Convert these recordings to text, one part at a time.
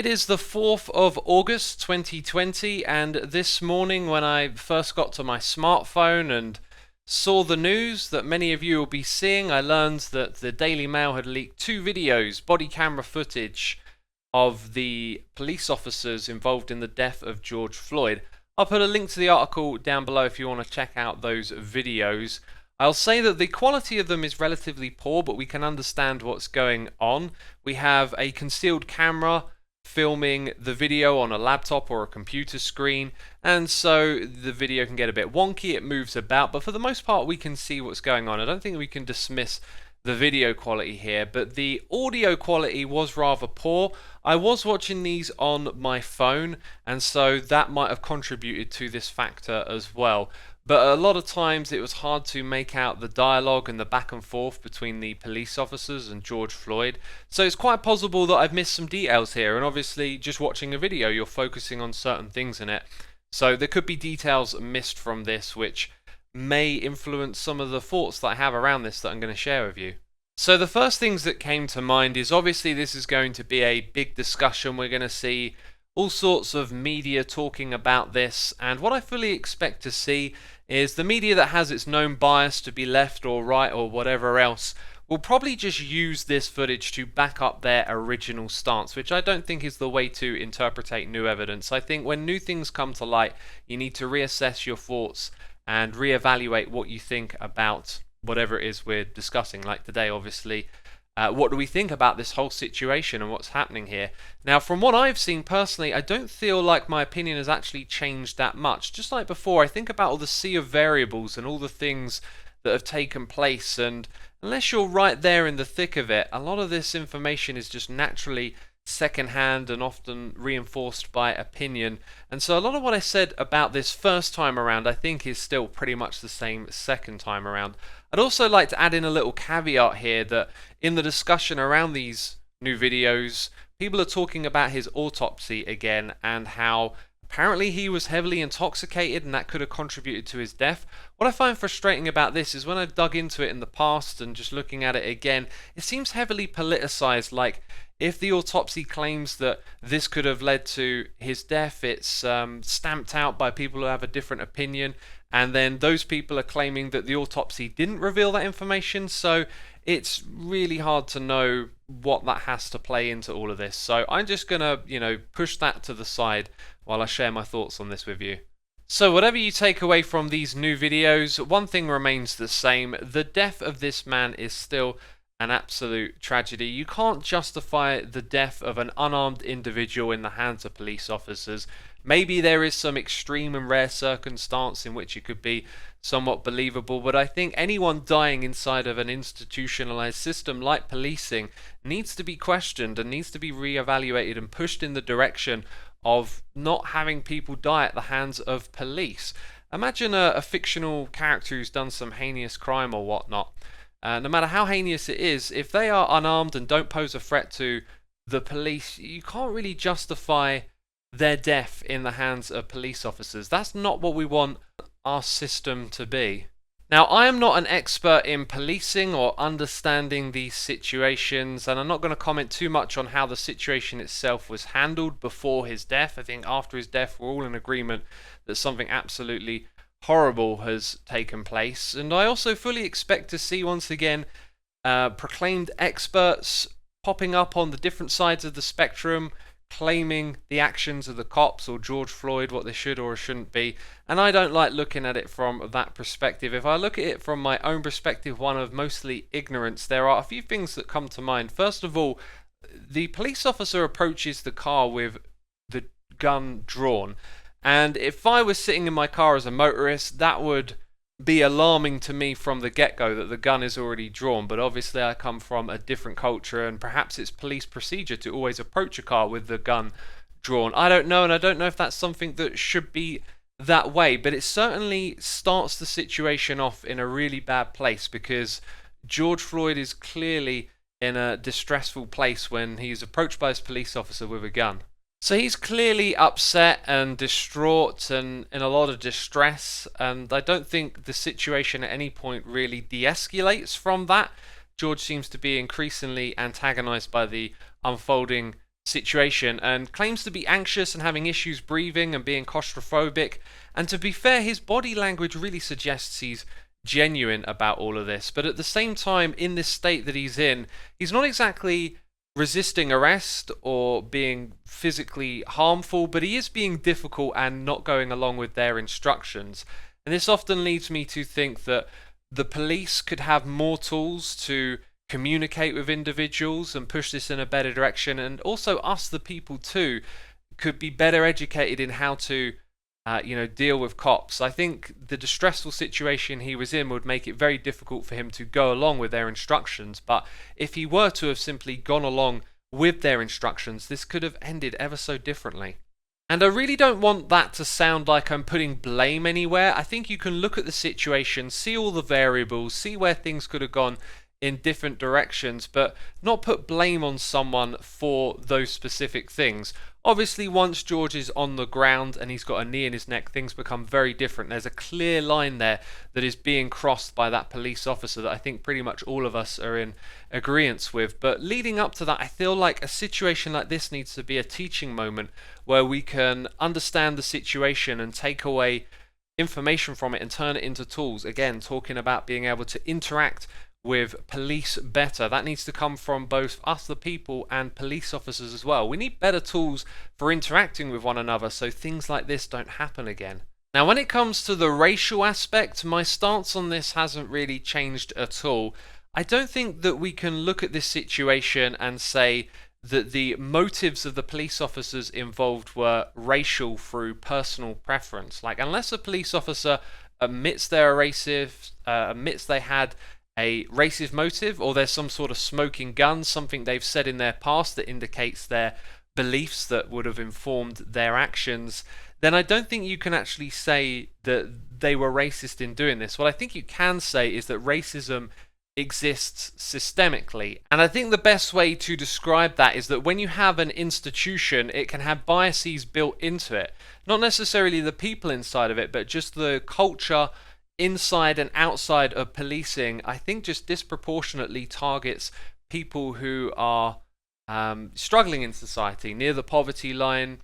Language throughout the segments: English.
It is the 4th of August 2020, and this morning when I first got to my smartphone and saw the news that many of you will be seeing, I learned that the Daily Mail had leaked two videos, body camera footage of the police officers involved in the death of George Floyd. I'll put a link to the article down below if you want to check out those videos. I'll say that the quality of them is relatively poor, but we can understand what's going on. We have a concealed camera filming the video on a laptop or a computer screen, and so the video can get a bit wonky, it moves about, but for the most part we can see what's going on. I don't think we can dismiss the video quality here, but the audio quality was rather poor. I was watching these on my phone, and so that might have contributed to this factor as well. But a lot of times it was hard to make out the dialogue and the back and forth between the police officers and George Floyd. So it's quite possible that I've missed some details here, and obviously just watching a video you're focusing on certain things in it. So there could be details missed from this which may influence some of the thoughts that I have around this that I'm going to share with you. So the first things that came to mind is obviously this is going to be a big discussion. We're going to see all sorts of media talking about this, and what I fully expect to see is the media that has its known bias to be left or right or whatever else will probably just use this footage to back up their original stance, which I don't think is the way to interpret new evidence. I think when new things come to light, you need to reassess your thoughts and reevaluate what you think about whatever it is we're discussing. Like today, obviously, what do we think about this whole situation and what's happening here? Now, from what I've seen personally, I don't feel like my opinion has actually changed that much. Just like before, I think about all the sea of variables and all the things that have taken place, and unless you're right there in the thick of it, a lot of this information is just naturally secondhand and often reinforced by opinion. And so a lot of what I said about this first time around I think is still pretty much the same second time around. I'd also like to add in a little caveat here that in the discussion around these new videos, people are talking about his autopsy again and how apparently he was heavily intoxicated and that could have contributed to his death. What I find frustrating about this is when I've dug into it in the past and just looking at it again, it seems heavily politicized. Like, if the autopsy claims that this could have led to his death, it's stamped out by people who have a different opinion, and then those people are claiming that the autopsy didn't reveal that information. So it's really hard to know what that has to play into all of this. So I'm just gonna, push that to the side while I share my thoughts on this with you. So whatever you take away from these new videos, one thing remains the same. The death of this man is still an absolute tragedy. You can't justify the death of an unarmed individual in the hands of police officers. Maybe there is some extreme and rare circumstance in which it could be somewhat believable, but I think anyone dying inside of an institutionalized system like policing needs to be questioned and needs to be reevaluated and pushed in the direction of not having people die at the hands of police. Imagine a fictional character who's done some heinous crime or whatnot. No matter how heinous it is, if they are unarmed and don't pose a threat to the police, you can't really justify their death in the hands of police officers. That's not what we want our system to be. Now, I am not an expert in policing or understanding these situations, and I'm not going to comment too much on how the situation itself was handled before his death. I think after his death, we're all in agreement that something absolutely horrible has taken place. And I also fully expect to see, once again, proclaimed experts popping up on the different sides of the spectrum, claiming the actions of the cops or George Floyd, what they should or shouldn't be. And I don't like looking at it from that perspective. If I look at it from my own perspective, one of mostly ignorance, there are a few things that come to mind. First of all, the police officer approaches the car with the gun drawn, and if I was sitting in my car as a motorist, that would be alarming to me from the get-go that the gun is already drawn. But obviously I come from a different culture, and perhaps it's police procedure to always approach a car with the gun drawn. I don't know, and I don't know if that's something that should be that way, but it certainly starts the situation off in a really bad place, because George Floyd is clearly in a distressful place when he's approached by his police officer with a gun. So he's clearly upset and distraught and in a lot of distress, and I don't think the situation at any point really de-escalates from that. George seems to be increasingly antagonized by the unfolding situation and claims to be anxious and having issues breathing and being claustrophobic. And to be fair, his body language really suggests he's genuine about all of this. But at the same time, in this state that he's in, he's not exactly resisting arrest or being physically harmful, but he is being difficult and not going along with their instructions. And this often leads me to think that the police could have more tools to communicate with individuals and push this in a better direction, and also us, the people too, could be better educated in how to deal with cops. I think the distressful situation he was in would make it very difficult for him to go along with their instructions, but if he were to have simply gone along with their instructions, this could have ended ever so differently. And I really don't want that to sound like I'm putting blame anywhere. I think you can look at the situation, see all the variables, see where things could have gone in different directions, but not put blame on someone for those specific things. Obviously, once George is on the ground and he's got a knee in his neck, things become very different. There's a clear line there that is being crossed by that police officer that I think pretty much all of us are in agreement with. But leading up to that, I feel like a situation like this needs to be a teaching moment where we can understand the situation and take away information from it and turn it into tools. Again, talking about being able to interact with police better. That needs to come from both us, the people, and police officers as well. We need better tools for interacting with one another so things like this don't happen again. Now, when it comes to the racial aspect, my stance on this hasn't really changed at all. I don't think that we can look at this situation and say that the motives of the police officers involved were racial through personal preference. Like, unless a police officer admits they're racist, admits they had a racist motive, or there's some sort of smoking gun, something they've said in their past that indicates their beliefs that would have informed their actions, then I don't think you can actually say that they were racist in doing this. What I think you can say is that racism exists systemically, and I think the best way to describe that is that when you have an institution, it can have biases built into it, not necessarily the people inside of it, but just the culture inside and outside of policing. I think just disproportionately targets people who are struggling in society, near the poverty line.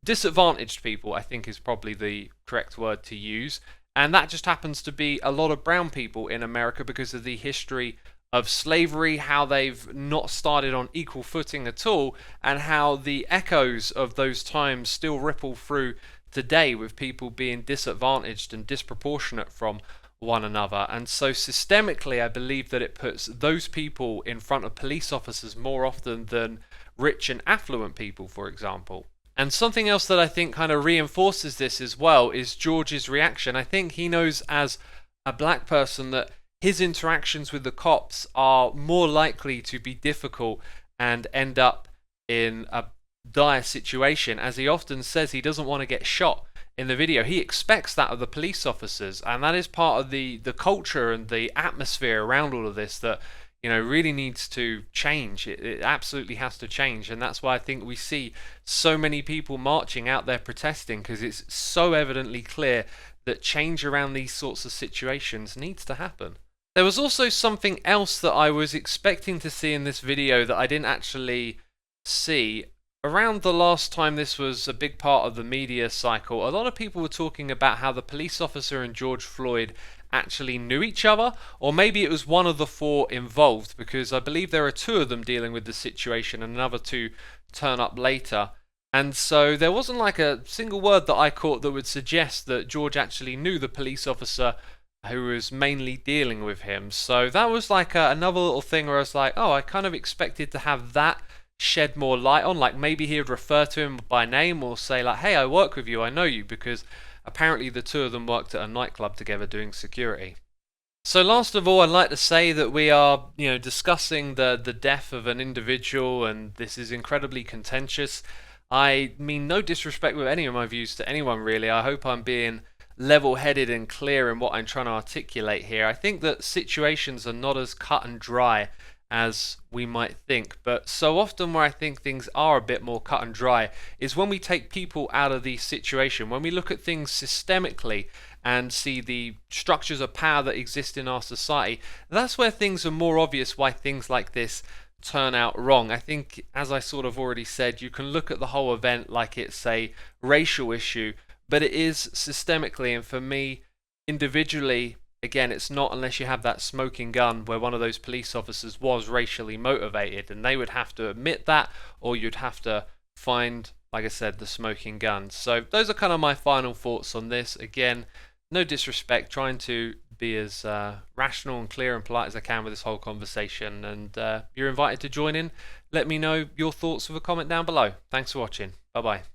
Disadvantaged people, I think, is probably the correct word to use, and that just happens to be a lot of brown people in America because of the history of slavery, how they've not started on equal footing at all, and how the echoes of those times still ripple through today with people being disadvantaged and disproportionate from one another. And so systemically, I believe that it puts those people in front of police officers more often than rich and affluent people, for example. And something else that I think kind of reinforces this as well is George's reaction. I think he knows as a black person that his interactions with the cops are more likely to be difficult and end up in a dire situation. As he often says, he doesn't want to get shot in the video. He expects that of the police officers, and that is part of the culture and the atmosphere around all of this that really needs to change. It absolutely has to change, and that's why I think we see so many people marching out there protesting, because it's so evidently clear that change around these sorts of situations needs to happen. There was also something else that I was expecting to see in this video that I didn't actually see. Around the last time this was a big part of the media cycle, a lot of people were talking about how the police officer and George Floyd actually knew each other, or maybe it was one of the four involved, because I believe there are two of them dealing with the situation and another two turn up later. And so there wasn't like a single word that I caught that would suggest that George actually knew the police officer who was mainly dealing with him. So that was like another little thing where I was like, oh, I kind of expected to have that shed more light on, like maybe he would refer to him by name or say like, hey, I work with you, I know you, because apparently the two of them worked at a nightclub together doing security. So last of all, I'd like to say that we are discussing the death of an individual, and this is incredibly contentious. I mean no disrespect with any of my views to anyone really. I hope I'm being level-headed and clear in what I'm trying to articulate here. I think that situations are not as cut and dry as we might think, but so often where I think things are a bit more cut and dry is when we take people out of the situation, when we look at things systemically and see the structures of power that exist in our society. That's where things are more obvious why things like this turn out wrong. I think, as I sort of already said, you can look at the whole event like it's a racial issue, but it is systemically, and for me, individually, again, it's not unless you have that smoking gun where one of those police officers was racially motivated, and they would have to admit that, or you'd have to find, like I said, the smoking gun. So those are kind of my final thoughts on this. Again, no disrespect, trying to be as rational and clear and polite as I can with this whole conversation, and you're invited to join in. Let me know your thoughts with a comment down below. Thanks for watching. Bye bye.